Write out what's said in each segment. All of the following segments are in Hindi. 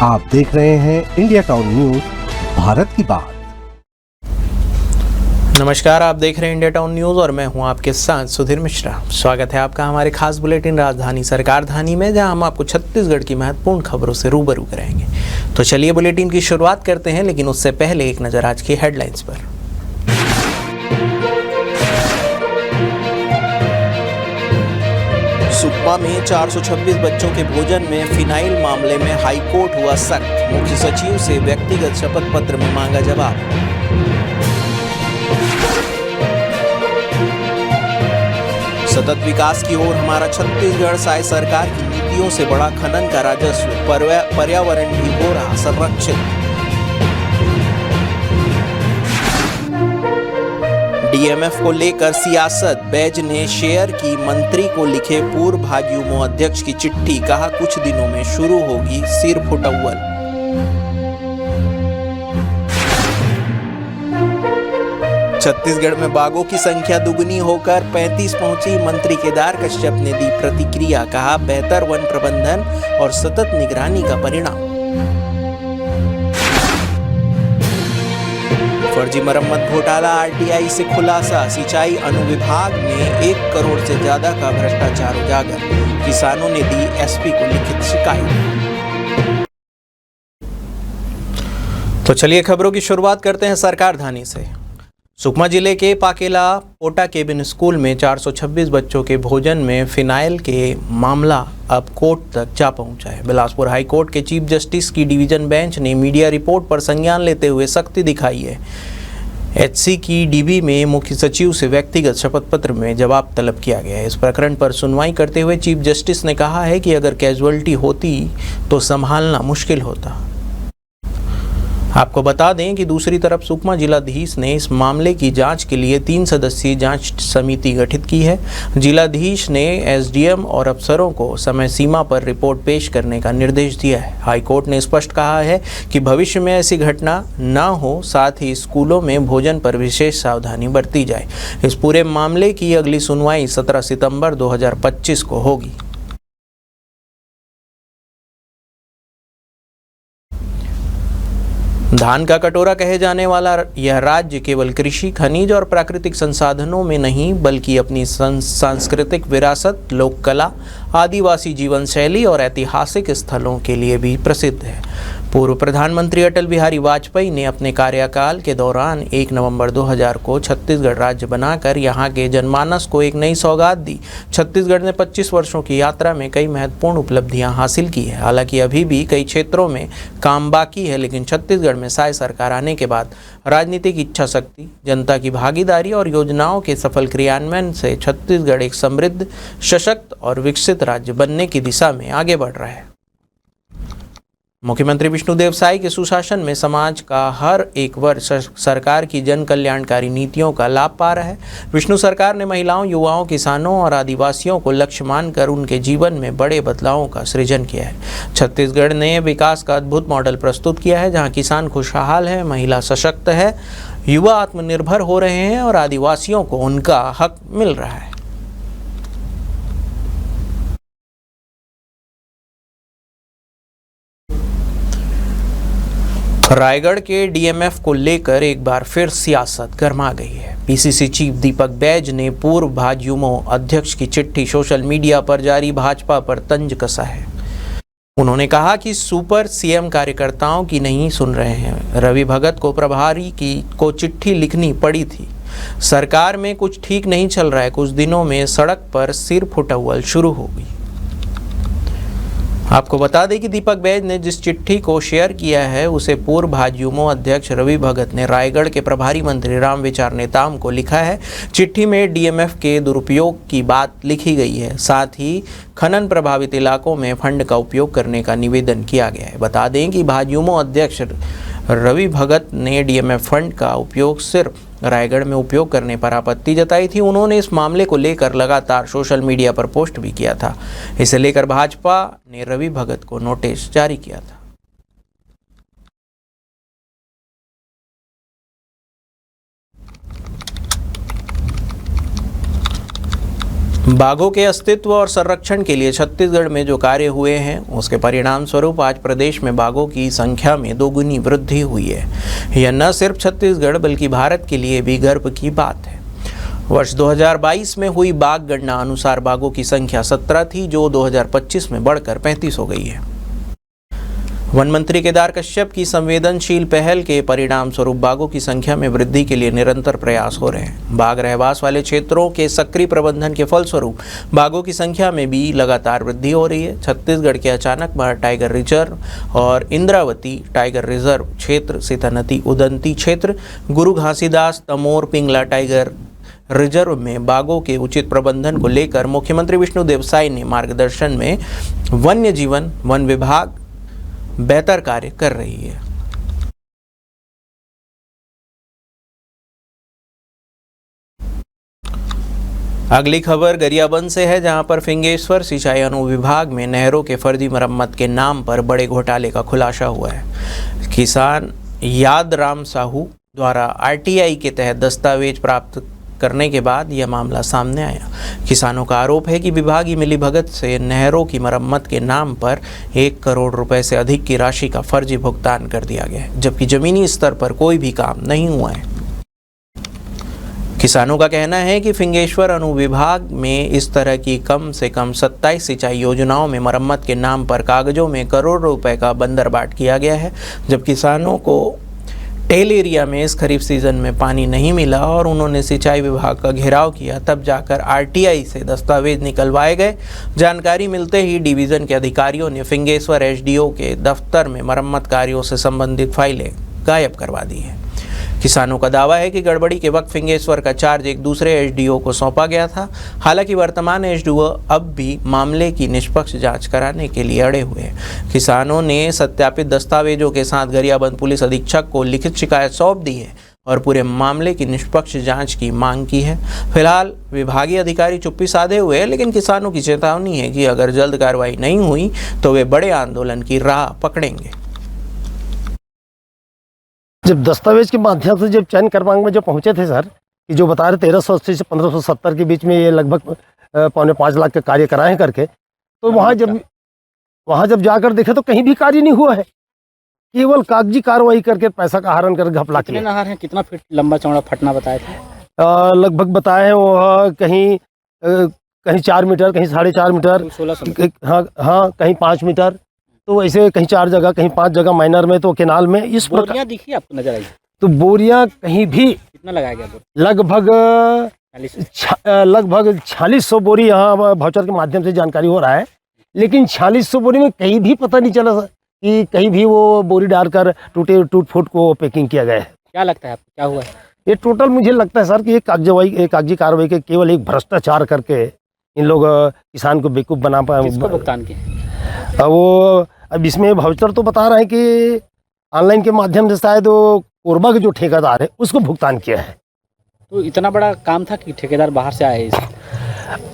आप देख रहे हैं इंडिया टाउन न्यूज, भारत की बात। नमस्कार, आप देख रहे हैं इंडिया टाउन न्यूज और मैं हूं आपके साथ सुधीर मिश्रा। स्वागत है आपका हमारे खास बुलेटिन राजधानी सरकारधानी में, जहां हम आपको छत्तीसगढ़ की महत्वपूर्ण खबरों से रूबरू कराएंगे। तो चलिए बुलेटिन की शुरुआत करते हैं, लेकिन उससे पहले एक नजर आज की हेडलाइंस पर। सुकमा में 426 बच्चों के भोजन में फिनाइल मामले में हाईकोर्ट हुआ सख्त। मुख्य सचिव से व्यक्तिगत शपथ पत्र में मांगा जवाब। सतत विकास की ओर हमारा छत्तीसगढ़, साय सरकार की नीतियों से बड़ा खनन का राजस्व, पर्यावरण भी हो रहा संरक्षित। डीएमएफ को लेकर सियासत, बैज ने शेयर की मंत्री को लिखे पूर्व भाजयुमो अध्यक्ष की चिट्ठी, कहा कुछ दिनों में शुरू होगी सिर फुटौल। छत्तीसगढ़ में बाघों की संख्या दुगनी होकर 35 पहुंची, मंत्री केदार कश्यप ने दी प्रतिक्रिया, कहा बेहतर वन प्रबंधन और सतत निगरानी का परिणाम। फर्जी मरम्मत घोटाला, आरटीआई से खुलासा, सिंचाई अनुविभाग में 1 करोड़ से ज्यादा का भ्रष्टाचार उजागर, किसानों ने दी एसपी को लिखित शिकायत। तो चलिए खबरों की शुरुआत करते हैं सरकारधानी से। सुकमा जिले के पाकेला पोटा केबिन स्कूल में 426 बच्चों के भोजन में फिनाइल के मामला अब कोर्ट तक जा पहुंचा है। बिलासपुर हाई कोर्ट के चीफ जस्टिस की डिवीजन बेंच ने मीडिया रिपोर्ट पर संज्ञान लेते हुए सख्ती दिखाई है। एचसी की डीबी में मुख्य सचिव से व्यक्तिगत शपथ पत्र में जवाब तलब किया गया है। इस प्रकरण पर सुनवाई करते हुए चीफ जस्टिस ने कहा है कि अगर कैजुअलिटी होती तो संभालना मुश्किल होता। आपको बता दें कि दूसरी तरफ सुकमा जिलाधीश ने इस मामले की जांच के लिए 3 सदस्यीय जांच समिति गठित की है। जिलाधीश ने एसडीएम और अफसरों को समय सीमा पर रिपोर्ट पेश करने का निर्देश दिया है। हाईकोर्ट ने स्पष्ट कहा है कि भविष्य में ऐसी घटना न हो, साथ ही स्कूलों में भोजन पर विशेष सावधानी बरती जाए। इस पूरे मामले की अगली सुनवाई 17 सितंबर 2025 को होगी। धान का कटोरा कहे जाने वाला यह राज्य केवल कृषि, खनिज और प्राकृतिक संसाधनों में नहीं, बल्कि अपनी सांस्कृतिक विरासत, लोक कला, आदिवासी जीवन शैली और ऐतिहासिक स्थलों के लिए भी प्रसिद्ध है। पूर्व प्रधानमंत्री अटल बिहारी वाजपेयी ने अपने कार्यकाल के दौरान 1 नवंबर 2000 को छत्तीसगढ़ राज्य बनाकर यहाँ के जनमानस को एक नई सौगात दी। छत्तीसगढ़ ने 25 वर्षों की यात्रा में कई महत्वपूर्ण उपलब्धियां हासिल की है। हालांकि अभी भी कई क्षेत्रों में काम बाकी है, लेकिन छत्तीसगढ़ में साय सरकार आने के बाद राजनीतिक इच्छा शक्ति, जनता की भागीदारी और योजनाओं के सफल क्रियान्वयन से छत्तीसगढ़ एक समृद्ध, सशक्त और विकसित राज्य बनने की दिशा में आगे बढ़ रहा है। मुख्यमंत्री विष्णुदेव साय के सुशासन में समाज का हर एक वर्ग सरकार की जन कल्याणकारी नीतियों का लाभ पा रहा है। विष्णु सरकार ने महिलाओं, युवाओं, किसानों और आदिवासियों को लक्ष्य मानकर उनके जीवन में बड़े बदलावों का सृजन किया है। छत्तीसगढ़ ने विकास का अद्भुत मॉडल प्रस्तुत किया है, जहां किसान खुशहाल है, महिला सशक्त है, युवा आत्मनिर्भर हो रहे हैं और आदिवासियों को उनका हक मिल रहा है। रायगढ़ के डीएमएफ को लेकर एक बार फिर सियासत गर्मा गई है। पीसीसी चीफ दीपक बैज ने पूर्व भाजयुमो अध्यक्ष की चिट्ठी सोशल मीडिया पर जारी भाजपा पर तंज कसा है। उन्होंने कहा कि सुपर सीएम कार्यकर्ताओं की नहीं सुन रहे हैं। रवि भगत को प्रभारी को चिट्ठी लिखनी पड़ी थी। सरकार में कुछ ठीक नहीं चल रहा है। कुछ दिनों में सड़क पर सिर फुटौल शुरू होगी। आपको बता दें कि दीपक बैज ने जिस चिट्ठी को शेयर किया है, उसे पूर्व भाजयुमो अध्यक्ष रवि भगत ने रायगढ़ के प्रभारी मंत्री रामविचार नेताम को लिखा है। चिट्ठी में डीएमएफ के दुरुपयोग की बात लिखी गई है। साथ ही खनन प्रभावित इलाकों में फंड का उपयोग करने का निवेदन किया गया है। बता दें कि भाजयुमो अध्यक्ष रवि भगत ने डीएमएफ फंड का उपयोग सिर्फ रायगढ़ में उपयोग करने पर आपत्ति जताई थी। उन्होंने इस मामले को लेकर लगातार सोशल मीडिया पर पोस्ट भी किया था। इसे लेकर भाजपा ने रवि भगत को नोटिस जारी किया था। बाघों के अस्तित्व और संरक्षण के लिए छत्तीसगढ़ में जो कार्य हुए हैं उसके परिणाम स्वरूप आज प्रदेश में बाघों की संख्या में दोगुनी वृद्धि हुई है। यह न सिर्फ छत्तीसगढ़ बल्कि भारत के लिए भी गर्व की बात है। वर्ष 2022 में हुई बाघ गणना अनुसार बाघों की संख्या 17 थी, जो 2025 में बढ़कर 35 हो गई है। वन मंत्री केदार कश्यप की संवेदनशील पहल के परिणाम स्वरूप बाघों की संख्या में वृद्धि के लिए निरंतर प्रयास हो रहे हैं। बाघ रहवास वाले क्षेत्रों के सक्रिय प्रबंधन के फलस्वरूप बाघों की संख्या में भी लगातार वृद्धि हो रही है। छत्तीसगढ़ के अचानकमार टाइगर रिजर्व और इंद्रावती टाइगर रिजर्व क्षेत्र, सीतानदी उदंती क्षेत्र, गुरु घासीदास तमोर पिंगला टाइगर रिजर्व में बाघों के उचित प्रबंधन को लेकर मुख्यमंत्री विष्णुदेव साय ने मार्गदर्शन में वन्य जीवन वन विभाग बेहतर कार्य कर रही है। अगली खबर गरियाबंद से है, जहां पर फिंगेश्वर सिंचाई अनुविभाग में नहरों के फर्जी मरम्मत के नाम पर बड़े घोटाले का खुलासा हुआ है। किसान यादराम साहू द्वारा आरटीआई के तहत दस्तावेज प्राप्त करने के बाद यह मामला सामने आया। किसानों का आरोप है कि विभागीय मिलीभगत से नहरों की मरम्मत के नाम पर 1 करोड़ रुपए से अधिक की राशि का फर्जी भुगतान कर दिया गया है, जबकि जमीनी स्तर पर कोई भी काम नहीं हुआ है। किसानों का कहना है कि फिंगेश्वर अनुविभाग में इस तरह की कम से कम 27 सिंचाई योजनाओं में मरम्मत के नाम पर कागजों में करोड़ रुपए का बंदरबाट किया गया है। जब किसानों को टेल एरिया में इस खरीफ सीजन में पानी नहीं मिला और उन्होंने सिंचाई विभाग का घेराव किया, तब जाकर आरटीआई से दस्तावेज निकलवाए गए। जानकारी मिलते ही डिवीज़न के अधिकारियों ने फिंगेश्वर एसडीओ के दफ्तर में मरम्मत कार्यों से संबंधित फाइलें गायब करवा दी है। किसानों का दावा है कि गड़बड़ी के वक्त फिंगेश्वर का चार्ज एक दूसरे एसडीओ को सौंपा गया था। हालांकि वर्तमान एसडीओ अब भी मामले की निष्पक्ष जांच कराने के लिए अड़े हुए हैं। किसानों ने सत्यापित दस्तावेजों के साथ गरियाबंद पुलिस अधीक्षक को लिखित शिकायत सौंप दी है और पूरे मामले की निष्पक्ष जांच की मांग की है। फिलहाल विभागीय अधिकारी चुप्पी साधे हुए हैं, लेकिन किसानों की चेतावनी है कि अगर जल्द कार्रवाई नहीं हुई तो वे बड़े आंदोलन की राह पकड़ेंगे। जब दस्तावेज के माध्यम से जब चयन क्रमांक में जो पहुंचे थे सर, कि जो बता रहे 1380 से 1570 के बीच में ये लगभग 4.25 लाख के कार्य कराए करके, तो वहाँ जब जाकर देखे तो कहीं भी कार्य नहीं हुआ है। केवल कागजी कार्रवाई करके पैसा का आहरण कर घपला किया। कितने नहर हैं, कितना फीट लंबा चौड़ा फटना बताए थे? लगभग बताए हैं वो कहीं 4 मीटर, कहीं 4.5 मीटर, 1600। हाँ कहीं 5 मीटर, तो ऐसे कहीं 4 जगह, कहीं 5 जगह माइनर में, तो केनाल में इस बोरियां दिखी आपको नजर आई? तो बोरियां कहीं भी कितना लगाया गया? लगभग 4600 बोरी यहाँ वाउचर के माध्यम से जानकारी हो रहा है, लेकिन 4600 बोरी में कहीं भी पता नहीं चला कि कहीं भी वो बोरी डालकर टूट फूट को पैकिंग किया गया है। क्या लगता है आपको, क्या हुआ है? ये टोटल मुझे लगता है सर कि ये कागजी कार्रवाई के केवल एक भ्रष्टाचार करके इन लोग किसान को बेवकूफ़ बना पाए। किसको भुगतान किया? वो अब इसमें वाउचर तो बता रहे हैं कि ऑनलाइन के माध्यम से शायद वो कोरबा के जो ठेकेदार है उसको भुगतान किया है। तो इतना बड़ा काम था कि ठेकेदार बाहर से आए?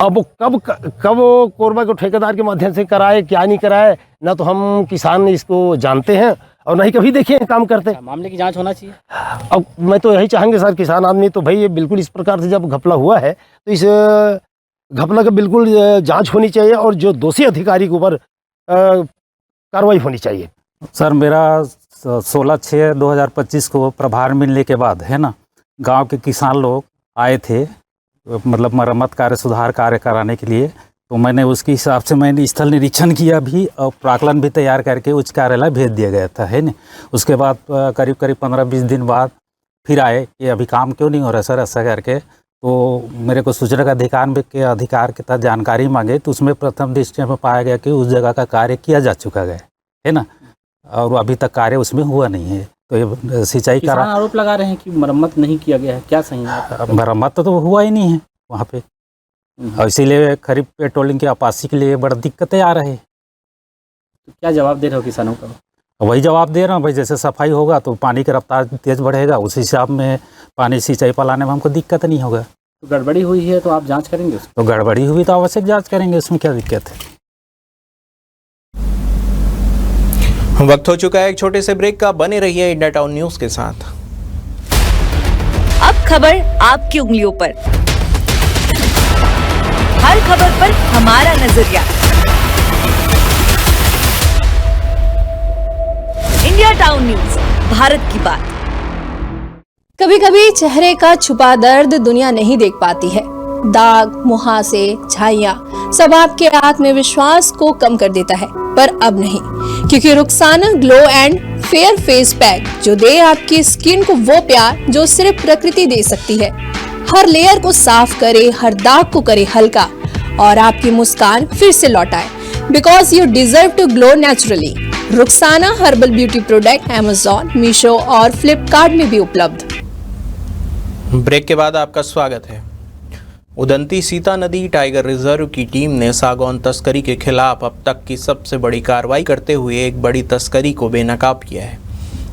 अब कब वो कोरबा के ठेकेदार के माध्यम से कराए, क्या नहीं कराए, ना तो हम किसान इसको जानते हैं और ना ही कभी देखे हैं काम करते। मामले की जांच होना चाहिए। अब मैं तो यही चाहेंगे सर, किसान आदमी तो भाई ये बिल्कुल इस प्रकार से जब घपला हुआ है तो इस घपला का बिल्कुल जांच होनी चाहिए और जो दोषी अधिकारी के ऊपर कार्रवाई होनी चाहिए। सर मेरा 16/6/2025 को प्रभार मिलने के बाद है ना, गांव के किसान लोग आए थे, मतलब मरम्मत कार्य, सुधार कार्य कराने के लिए। तो मैंने उसके हिसाब से मैंने स्थल निरीक्षण किया भी और प्राक्कलन भी तैयार करके उच्च कार्यालय भेज दिया गया था, है ना। उसके बाद करीब 15-20 दिन बाद फिर आए कि अभी काम क्यों नहीं हो रहा सर, ऐसा करके। तो मेरे को सूचना का अधिकार के तहत जानकारी मांगे, तो उसमें प्रथम दृष्टया में पाया गया कि उस जगह का कार्य किया जा चुका है ना, और अभी तक कार्य उसमें हुआ नहीं है। तो ये सिंचाई का आरोप लगा रहे हैं कि मरम्मत नहीं किया गया है, क्या सही है? मरम्मत तो हुआ ही नहीं है वहाँ पे, और इसीलिए खरीफ पेट्रोलिंग की आपासी के लिए बड़ी दिक्कतें आ रही है। तो क्या जवाब दे रहे हो किसानों का? वही जवाब दे रहा हूँ भाई, जैसे सफाई होगा तो पानी की रफ्तार तेज बढ़ेगा, उस हिसाब में पानी सिंचाई पालाने में हमको दिक्कत नहीं होगा। तो गड़बड़ी हुई है तो आप जांच करेंगे उसको? तो गड़बड़ी हुई तो आवश्यक जांच करेंगे, उसमें क्या दिक्कत है। वक्त हो चुका है एक छोटे से ब्रेक का, बने रहिए इंडिया टाउन न्यूज के साथ। अब खबर आपकी उंगलियों पर, हर खबर पर हमारा नजरिया। इंडिया टाउन न्यूज, भारत की बात। कभी कभी चेहरे का छुपा दर्द दुनिया नहीं देख पाती है। दाग, मुहासे, झाइयां सब आपके आत्मविश्वास को कम कर देता है, पर अब नहीं, क्योंकि Rukhsana glow and fair face pack जो दे आपकी स्किन को वो प्यार जो सिर्फ प्रकृति दे सकती है। हर लेयर को साफ करे, हर दाग को करे हल्का और आपकी मुस्कान फिर से लौटाए। Because you deserve to glow naturally. Rukhsana herbal beauty product Amazon, Meesho और फ्लिपकार्ट में भी उपलब्ध। ब्रेक के बाद आपका स्वागत है। उदंती सीता नदी टाइगर रिजर्व की टीम ने सागौन तस्करी के खिलाफ अब तक की सबसे बड़ी कार्रवाई करते हुए एक बड़ी तस्करी को बेनकाब किया है।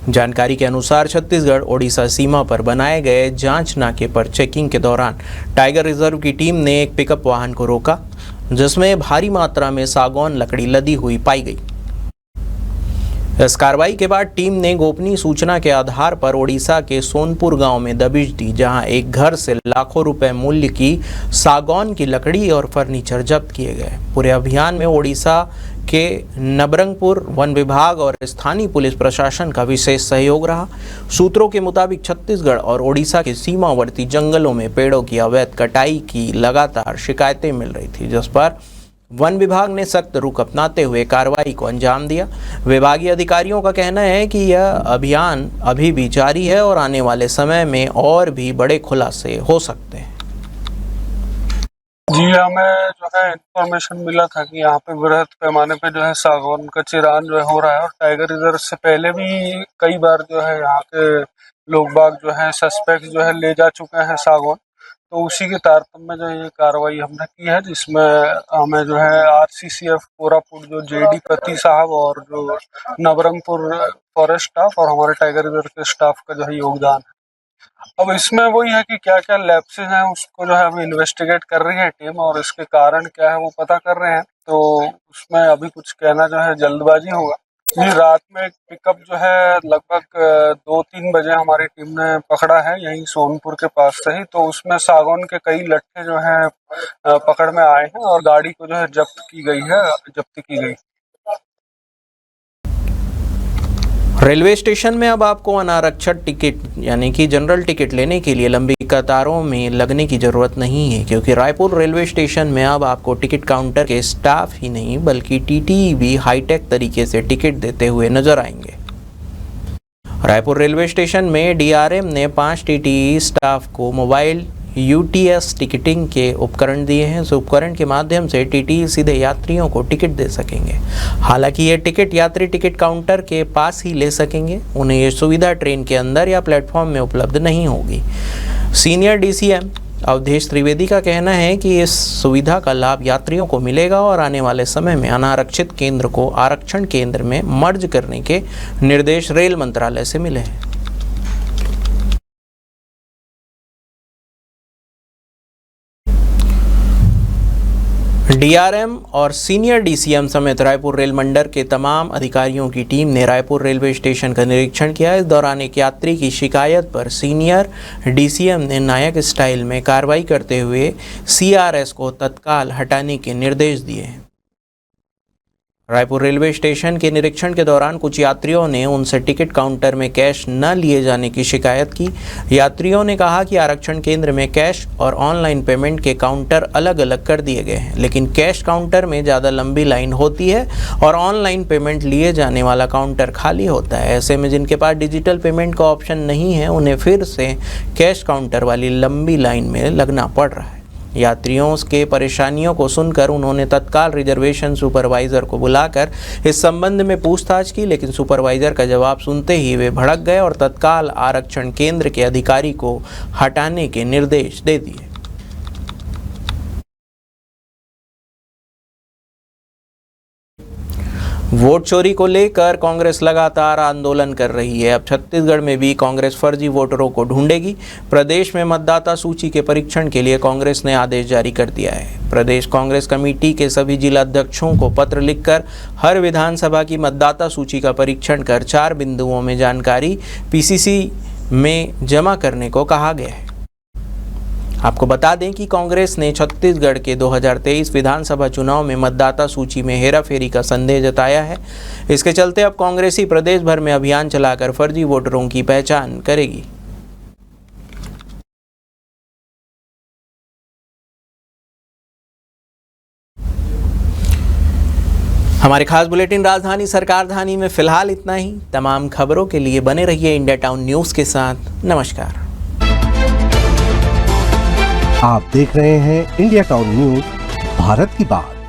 जानकारी के अनुसार छत्तीसगढ़ ओडिशा सीमा पर बनाए गए जांच नाके पर चेकिंग के दौरान टाइगर रिजर्व की टीम ने एक पिकअप वाहन को रोका, जिसमें भारी मात्रा में सागौन लकड़ी लदी हुई पाई गई। इस कार्रवाई के बाद टीम ने गोपनीय सूचना के आधार पर ओडिशा के सोनपुर गांव में दबिश दी, जहां एक घर से लाखों रुपए मूल्य की सागौन की लकड़ी और फर्नीचर जब्त किए गए। पूरे अभियान में ओडिशा के नबरंगपुर वन विभाग और स्थानीय पुलिस प्रशासन का विशेष सहयोग रहा। सूत्रों के मुताबिक छत्तीसगढ़ और ओडिशा के सीमावर्ती जंगलों में पेड़ों की अवैध कटाई की लगातार शिकायतें मिल रही थी, जिस पर वन विभाग ने सख्त रुख अपनाते हुए कार्रवाई को अंजाम दिया। विभागीय अधिकारियों का कहना है कि यह अभियान अभी भी जारी है और आने वाले समय में और भी बड़े खुलासे हो सकते हैं। जी, हमें जो है इन्फॉर्मेशन मिला था कि यहाँ पे बृहद पैमाने पे जो है सागौन का चिरान जो है हो रहा है, और टाइगर रिजर्व से पहले भी कई बार जो है यहाँ के लोग बाग जो है सस्पेक्ट जो है ले जा चुके हैं सागौन। तो उसी के तारतम्य में जो ये कार्रवाई हमने की है, जिसमें हमें जो है आरसीसीएफ कोरापुट जो जेडी पति साहब और जो नबरंगपुर फॉरेस्ट स्टाफ और हमारे टाइगर रिजर्व के स्टाफ का जो है योगदान है। अब इसमें वही है कि क्या क्या लैप्सेस हैं उसको जो है हम इन्वेस्टिगेट कर रही है टीम, और इसके कारण क्या है वो पता कर रहे हैं। तो उसमें अभी कुछ कहना जो है जल्दबाजी होगा। जी, रात में एक पिकअप जो है लगभग 2-3 बजे हमारी टीम ने पकड़ा है यहीं सोनपुर के पास से ही। तो उसमें सागौन के कई लट्ठे जो हैं पकड़ में आए हैं और गाड़ी को जो है जब्ती की गई। रेलवे स्टेशन में अब आपको अनारक्षित टिकट यानी कि जनरल टिकट लेने के लिए लंबी कतारों में लगने की ज़रूरत नहीं है, क्योंकि रायपुर रेलवे स्टेशन में अब आपको टिकट काउंटर के स्टाफ ही नहीं बल्कि टीटीई भी हाईटेक तरीके से टिकट देते हुए नजर आएंगे। रायपुर रेलवे स्टेशन में डीआरएम ने 5 टीटीई स्टाफ को मोबाइल यूटीएस टिकटिंग के उपकरण दिए हैं। इस उपकरण के माध्यम से टीटीई सीधे यात्रियों को टिकट दे सकेंगे। हालांकि ये टिकट यात्री टिकट काउंटर के पास ही ले सकेंगे, उन्हें ये सुविधा ट्रेन के अंदर या प्लेटफॉर्म में उपलब्ध नहीं होगी। सीनियर डीसीएम अवधेश त्रिवेदी का कहना है कि इस सुविधा का लाभ यात्रियों को मिलेगा और आने वाले समय में अनारक्षित केंद्र को आरक्षण केंद्र में मर्ज करने के निर्देश रेल मंत्रालय से मिले हैं। डीआरएम और सीनियर डीसीएम समेत रायपुर रेल मंडल के तमाम अधिकारियों की टीम ने रायपुर रेलवे स्टेशन का निरीक्षण किया। इस दौरान एक यात्री की शिकायत पर सीनियर डीसीएम ने नायक स्टाइल में कार्रवाई करते हुए सीआरएस को तत्काल हटाने के निर्देश दिए हैं। रायपुर रेलवे स्टेशन के निरीक्षण के दौरान कुछ यात्रियों ने उनसे टिकट काउंटर में कैश न लिए जाने की शिकायत की। यात्रियों ने कहा कि आरक्षण केंद्र में कैश और ऑनलाइन पेमेंट के काउंटर अलग अलग कर दिए गए हैं, लेकिन कैश काउंटर में ज़्यादा लंबी लाइन होती है और ऑनलाइन पेमेंट लिए जाने वाला काउंटर खाली होता है। ऐसे में जिनके पास डिजिटल पेमेंट का ऑप्शन नहीं है, उन्हें फिर से कैश काउंटर वाली लंबी लाइन में लगना पड़ रहा है। यात्रियों के परेशानियों को सुनकर उन्होंने तत्काल रिजर्वेशन सुपरवाइज़र को बुलाकर इस संबंध में पूछताछ की, लेकिन सुपरवाइज़र का जवाब सुनते ही वे भड़क गए और तत्काल आरक्षण केंद्र के अधिकारी को हटाने के निर्देश दे दिए। वोट चोरी को लेकर कांग्रेस लगातार आंदोलन कर रही है। अब छत्तीसगढ़ में भी कांग्रेस फर्जी वोटरों को ढूंढेगी। प्रदेश में मतदाता सूची के परीक्षण के लिए कांग्रेस ने आदेश जारी कर दिया है। प्रदेश कांग्रेस कमेटी के सभी जिला अध्यक्षों को पत्र लिखकर हर विधानसभा की मतदाता सूची का परीक्षण कर 4 बिंदुओं में जानकारी पीसीसी में जमा करने को कहा गया है। आपको बता दें कि कांग्रेस ने छत्तीसगढ़ के 2023 विधानसभा चुनाव में मतदाता सूची में हेराफेरी का संदेह जताया है। इसके चलते अब कांग्रेसी प्रदेश भर में अभियान चलाकर फर्जी वोटरों की पहचान करेगी। हमारे खास बुलेटिन राजधानी सरकारधानी में फिलहाल इतना ही। तमाम खबरों के लिए बने रहिए इंडिया टाउन न्यूज़ के साथ। नमस्कार। आप देख रहे हैं इंडिया टाउन न्यूज, भारत की बात।